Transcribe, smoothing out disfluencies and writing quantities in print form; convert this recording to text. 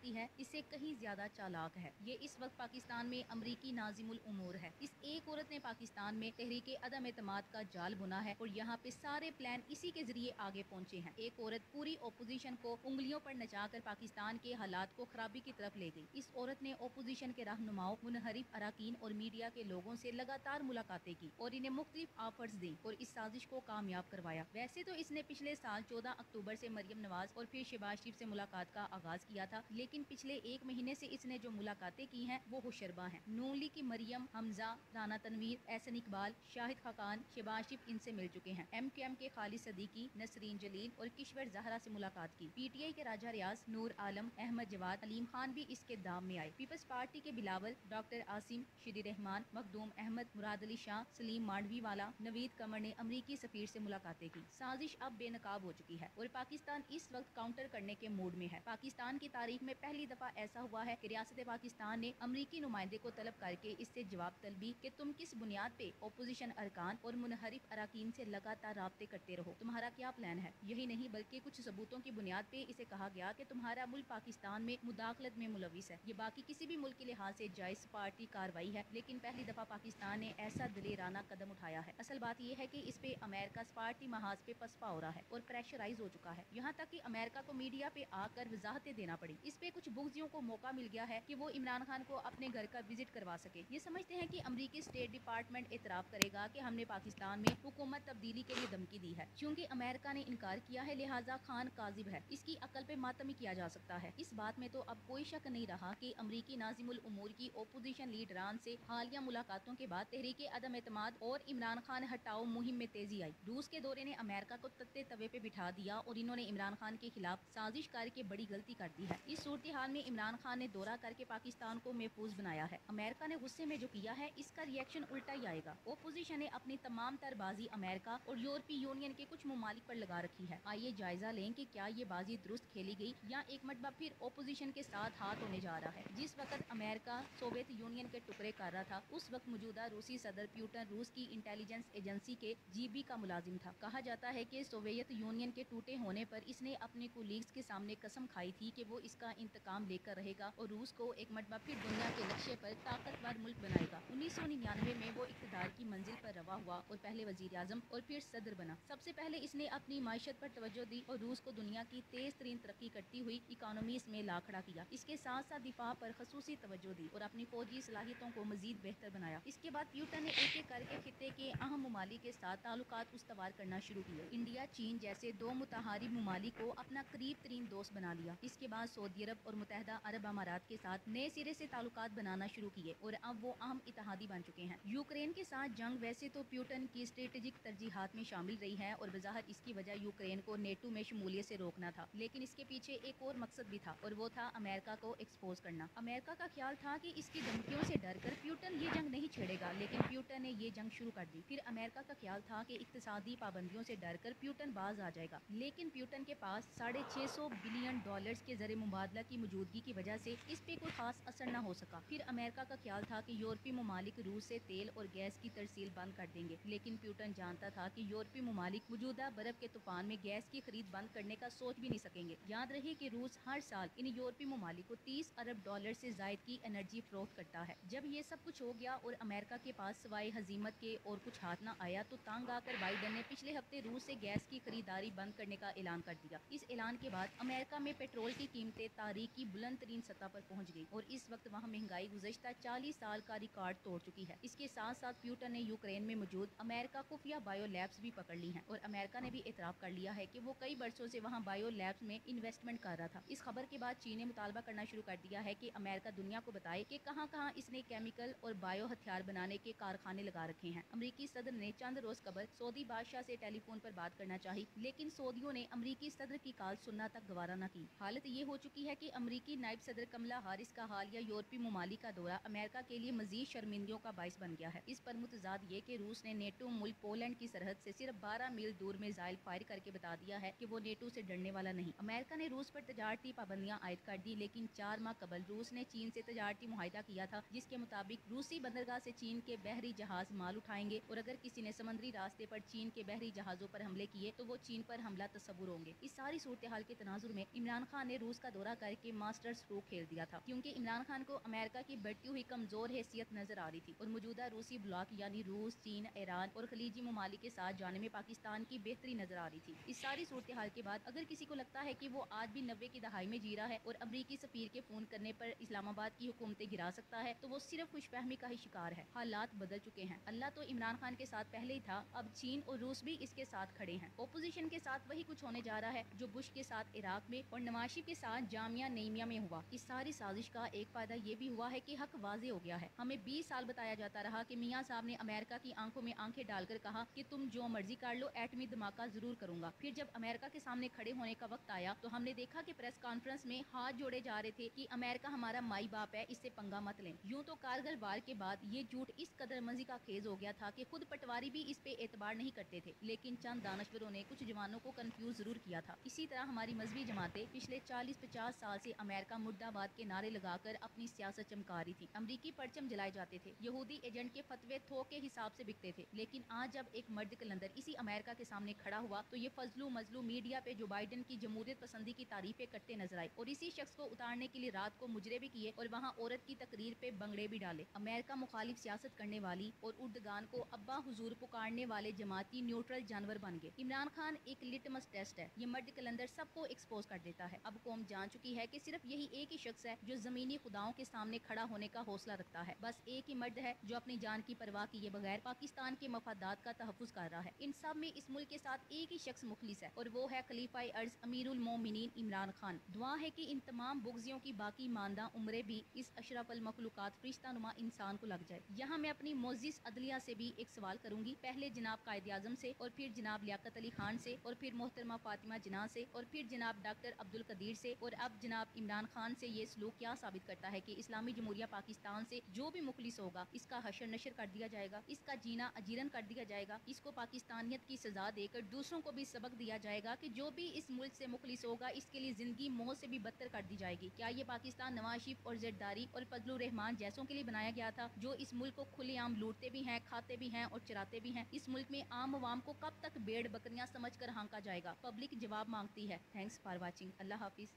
کرتی ہے इससे कहीं ज्यादा चालाक है। ये इस वक्त पाकिस्तान में अमरीकी नाजिमुल उमूर है। इस एक औरत ने पाकिस्तान में तहरीके अदम एतमाद का जाल बुना है और यहाँ पे सारे प्लान इसी के जरिए आगे पहुँचे हैं। एक औरत पूरी ओपोजिशन को उंगलियों पर नचाकर पाकिस्तान के हालात को खराबी की तरफ ले गई। इस औरत ने ओपोजिशन के रहनुमाओं, मुनहरिफ अराकीन और मीडिया के लोगों से लगातार मुलाकातें की और इन्हें मुख्तलिफ ऑफर्स दी और इस साजिश को कामयाब करवाया। वैसे तो इसने पिछले साल 14 अक्टूबर से मरियम नवाज और फिर शहबाज शरीफ से मुलाकात का आगाज किया था, लेकिन पिछले एक महीने से इसने जो मुलाकातें की हैं वो होशरबा हैं। नून लीग की मरियम, हमजा, राना तनवीर, एहसन इकबाल, शाहिद खाकान, शहबाज शरीफ इनसे मिल चुके हैं। MQM के खालिद सदीकी, नसरीन जलील और किश्वर जहरा से मुलाकात की। PTI के राजा रियाज, नूर आलम, अहमद जवाद, अलीम खान भी इसके दाम में आए। पीपल्स पार्टी के बिलावल, डॉक्टर आसिम, श्री रहमान, मखदूम अहमद, मुराद अली शाह, सलीम मांडवी वाला, नवीद कमर ने अमरीकी सफीर से मुलाकातें की। साजिश अब बेनकाब हो चुकी है और पाकिस्तान इस वक्त काउंटर करने के मूड में है। पाकिस्तान की तारीख में पहली दफा ऐसा हुआ है कि रियासत पाकिस्तान ने अमरीकी नुमाइंदे को तलब करके इससे जवाब तलबी कि तुम किस बुनियाद पे ओपोजिशन अरकान और मुनहरिफ अराकीन से लगातार राब्ते करते रहो, तुम्हारा क्या प्लान है। यही नहीं बल्कि कुछ सबूतों की बुनियाद पे इसे कहा गया कि तुम्हारा मुल्क पाकिस्तान में मुदाखलत में मुलविस है। ये बाकी किसी भी मुल्क के लिहाज से जायज पार्टी कार्रवाई है, लेकिन पहली दफा पाकिस्तान ने ऐसा दिलेराना कदम उठाया है। असल बात यह है कि इस पे अमेरिका पार्टी महाज पे पसपा हो रहा है और प्रेशराइज हो चुका है, यहाँ तक कि अमेरिका को मीडिया पे आकर वजाहतें देना पड़ी। इस पे कुछ बुग़्जियों को मौका मिल गया है कि वो इमरान खान को अपने घर का विजिट करवा सके। ये समझते हैं कि अमरीकी स्टेट डिपार्टमेंट इतराफ करेगा कि हमने पाकिस्तान में हुकूमत तब्दीली के लिए धमकी दी है। चूंकि अमेरिका ने इनकार किया है लिहाजा खान काजिब है, इसकी अकल पे मातम ही किया जा सकता है। इस बात में तो अब कोई शक नहीं रहा कि अमरीकी नाजिमुल उमूर की ओपोजिशन लीडरान से हालिया मुलाकातों के बाद तहरीके अदम एतमाद और इमरान खान हटाओ मुहिम में तेजी आई। रूस के दौरे ने अमेरिका को तत्ते तवे पे बिठा दिया और इन्होंने इमरान खान के खिलाफ साजिश करके बड़ी गलती कर दी है। इस सूरत हाल में इमरान खान ने दौरा करके पाकिस्तान को महफूज बनाया है। अमेरिका ने गुस्से में जो किया है इसका रिएक्शन उल्टा ही आएगा। ओपोजिशन ने अपनी तमाम तर बाजी अमेरिका और यूरोपीय यूनियन के कुछ ममालिक पर लगा रखी है। आइए जायजा लें कि क्या ये बाजी दुरुस्त खेली गई या एक मरतबा फिर ओपोजिशन के साथ हाथ होने जा रहा है। जिस वक्त अमेरिका सोवियत यूनियन के टुकड़े कर रहा था, उस वक्त मौजूदा रूसी सदर प्यूटन रूस की इंटेलिजेंस एजेंसी के GB का मुलाजिम था। कहा जाता है कि सोवियत यूनियन के टूटे होने पर इसने अपने कुलीग्स के सामने कसम खाई थी कि वो इसका इंतकाम लेकर रहेगा और रूस को एक मरतबा फिर दुनिया के नक्शे पर ताकतवर मुल्क बनाएगा। 1999 में वो इक़्तिदार की मंजिल पर रवा हुआ और पहले वजीर आजम और फिर सदर बना। सबसे पहले इसने अपनी माइशत पर तवज्जो दी और रूस को दुनिया की तेज तरीन तरक्की करती हुई इकोनॉमीज में ला खड़ा किया। इसके साथ साथ दिफा पर खसूसी तवज्जो दी और अपनी फौजी सलाहियतों को मजीद बेहतर बनाया। इसके बाद प्यूटन ने एक एक करके खित्ते के अहम ममालिक के साथ ताल्लुकात उस्तवार करना शुरू किए। इंडिया, चीन जैसे दो मुतहारिब ममालिक को अपना करीब तरीन दोस्त बना लिया। इसके बाद सऊदी अरब और मुत्तहदा अरब अमारात के साथ नए सिरे से ताल्लुकात बनाना शुरू किए और अब वो अहम इत्तेहादी बन चुके हैं। यूक्रेन के साथ जंग वैसे तो प्यूटन की स्ट्रेटेजिक तरजीहात में शामिल रही है और बज़ाहिर इसकी वजह यूक्रेन को नेटो में शमूलियत से रोकना था, लेकिन इसके पीछे एक और मकसद भी था और वो था अमेरिका को एक्सपोज करना। अमेरिका का ख्याल था कि इसकी धमकियों से डर कर प्यूटन ये जंग नहीं छेड़ेगा, लेकिन प्यूटन ने ये जंग शुरू कर दी। फिर अमेरिका का ख्याल था कि इक्तिसादी पाबंदियों से डर कर प्यूटन बाज आ जाएगा, लेकिन प्यूटन के पास $650 बिलियन के ज़र मुबादला की मौजूदगी की वजह से इस पे कोई खास असर न हो सका। फिर अमेरिका का ख्याल था कि यूरोपीय ममालिक रूस से तेल और गैस की तरसील बंद कर देंगे, लेकिन प्यूटन जानता था कि यूरोपीय ममालिक मौजूदा बर्फ के तूफान में गैस की खरीद बंद करने का सोच भी नहीं सकेंगे। याद रहे कि रूस हर साल इन यूरोपीय ममालिक को $30 अरब से जायद की एनर्जी फरोख्त करता है। जब ये सब कुछ हो गया और अमेरिका के पास सवाए हजीमत के और कुछ हाथ न आया, तो तंग आकर बाइडेन ने पिछले हफ्ते रूस से गैस की खरीदारी बंद करने का ऐलान कर दिया। इस ऐलान के बाद अमेरिका में पेट्रोल की कीमतें तारीख की बुलंद तरीन सतह पर पहुंच गई और इस वक्त वहाँ महंगाई गुज़श्ता 40 साल का रिकॉर्ड तोड़ चुकी है। इसके साथ साथ प्यूटन ने यूक्रेन में मौजूद अमेरिका खुफिया बायो लैब्स भी पकड़ ली हैं और अमेरिका ने भी एतराफ़ कर लिया है कि वो कई बरसों से वहाँ बायो लैब्स में इन्वेस्टमेंट कर रहा था। इस खबर के बाद चीन ने मुतालबा करना शुरू कर दिया है कि अमेरिका दुनिया को बताए कि कहां-कहां इसने केमिकल और बायो हथियार बनाने के कारखाने लगा रखे हैं। अमरीकी सदर ने चंद रोज कबल सऊदी बादशाह से टेलीफोन पर बात करना चाही, लेकिन सऊदियों ने अमरीकी सदर की कॉल सुनना तक गवारा न की। हालत ये हो चुकी है कि अमरीकी नायब सदर कमला हारिस का हालिया यूरोपीय ममालिक का दौरा अमेरिका के लिए मजीद शर्मिंदगियों का बाइस बन गया है। इस पर मुतजाद ये कि रूस ने नेटो मुल्क पोलैंड की सरहद से सिर्फ 12 मील दूर मिसाइल फायर करके बता दिया है कि वो नेटो से डरने वाला नहीं। अमेरिका ने रूस पर तजारती पाबंदियां आयद कर दी, लेकिन 4 माह कबल रूस ने चीन से तजारती मुआहिदा किया था, जिसके मुताबिक रूसी बंदरगाह से चीन के बहरी जहाज माल उठाएंगे और अगर किसी ने समुद्री रास्ते पर चीन के बहरी जहाजों पर हमले किए तो वो चीन पर हमला तस्वुर होंगे। इस सारी सूरत हाल के तनाजुर में इमरान खान ने रूस का दौरा कर के मास्टर स्ट्रोक खेल दिया था, क्योंकि इमरान खान को अमेरिका की बढ़ती हुई कमजोर हैसियत नजर आ रही थी और मौजूदा रूसी ब्लॉक यानी रूस, चीन, ईरान और खलीजी ममालिक के साथ जाने में पाकिस्तान की बेहतरी नजर आ रही थी। इस सारी सूरत हाल के बाद अगर किसी को लगता है कि वो आज भी 90 की दहाई में जी रहा है और अमरीकी सफीर के फोन करने पर इस्लामाबाद की हुकूमतें गिरा सकता है, तो वो सिर्फ खुशफहमी का ही शिकार है। हालात बदल चुके हैं। अल्लाह तो इमरान खान के साथ पहले ही था, अब चीन और रूस भी इसके साथ खड़े हैं। ओपोजिशन के साथ वही कुछ होने जा रहा है जो बुश के साथ इराक में और नवाज शरीफ के साथ जामिया नेमिया में हुआ। इस सारी साजिश का एक फायदा ये भी हुआ है कि हक वाजे हो गया है। हमें 20 साल बताया जाता रहा कि मियां साहब ने अमेरिका की आंखों में आंखें डालकर कहा कि तुम जो मर्जी कर लो, एटमी धमाका जरूर करूंगा। फिर जब अमेरिका के सामने खड़े होने का वक्त आया तो हमने देखा कि प्रेस कॉन्फ्रेंस में हाथ जोड़े जा रहे थे कि अमेरिका हमारा माई बाप है, इससे पंगा मत लें। यूं तो कारगिल वार के बाद ये झूठ इस कदर मंजी का खेज हो गया था कि खुद पटवारी भी इस पे एतबार नहीं करते थे, लेकिन चंद दानश्वरों ने कुछ जवानों को कंफ्यूज जरूर किया था। इसी तरह हमारी मजहबी जमातें पिछले 40-50 साल से अमेरिका मुर्दाबाद के नारे लगाकर अपनी सियासत चमका रही थी। अमरीकी परचम जलाए जाते थे, यहूदी एजेंट के फतवे थोक के हिसाब से बिकते थे। लेकिन आज जब एक मर्द कलंदर इसी अमेरिका के सामने खड़ा हुआ तो ये फजलू मजलू मीडिया पे जो बाइडेन की जमहूरियत पसंदी की तारीफें करते नजर आए और इसी शख्स को उतारने के लिए रात को मुजरे भी किए और वहाँ औरत की तकरीर पे बंगड़े भी डाले। अमेरिका मुखालिफ सियासत करने वाली और उर्दगान को अब्बा हुजूर पुकारने वाले जमाती न्यूट्रल जानवर बन गए। इमरान खान एक लिटमस टेस्ट है, ये मर्द कलंदर सबको एक्सपोज कर देता है। अब कौम जान चुकी है कि सिर्फ यही एक ही शख्स है जो जमीनी खुदाओं के सामने खड़ा होने का हौसला रखता है। बस एक ही मर्द है जो अपनी जान की परवाह किए बगैर पाकिस्तान के मफादात का तहफ्फुज कर रहा है। इन सब में इस मुल्क के साथ एक ही शख्स मुखलिस है और वो है खलीफाए अर्ज अमीरुल मोमिनीन इमरान खान। दुआ है कि इन तमाम बुग़्ज़ियों की बाकी मानदा उम्रें भी इस अशरफुल मखलूकात फरिश्ता नुमा इंसान को लग जाए। यहाँ मैं अपनी मोअज़्ज़िज़ अदलिया से भी एक सवाल करूंगी, पहले जनाब कायदे आज़म से और फिर जनाब लियाकत अली खान से और फिर मोहतरमा फातिमा जिन्ना से और फिर जनाब डॉक्टर अब्दुल कदीर से और अब जनाब इमरान खान से। ये सलूक क्या साबित करता है कि इस्लामी जमहूरिया पाकिस्तान से जो भी मुखलिस होगा इसका हशर नशर कर दिया जाएगा, इसका जीना अजीरन कर दिया जाएगा, इसको पाकिस्तानियत की सजा देकर दूसरों को भी सबक दिया जाएगा कि जो भी इस मुल्क से मुखलिस होगा इसके लिए जिंदगी मौत से भी बदतर कर दी जाएगी। क्या ये पाकिस्तान नवाज शरीफ और ज़रदारी और फजलुर रहमान जैसों के लिए बनाया गया था जो इस मुल्क को खुलेआम लूटते भी हैं, खाते भी हैं और चराते भी हैं? इस मुल्क में आम अवाम को कब तक भेड़ बकरियां समझकर हाँका जाएगा? पब्लिक जवाब मांगती है। Thanks for watching. Allah Hafiz.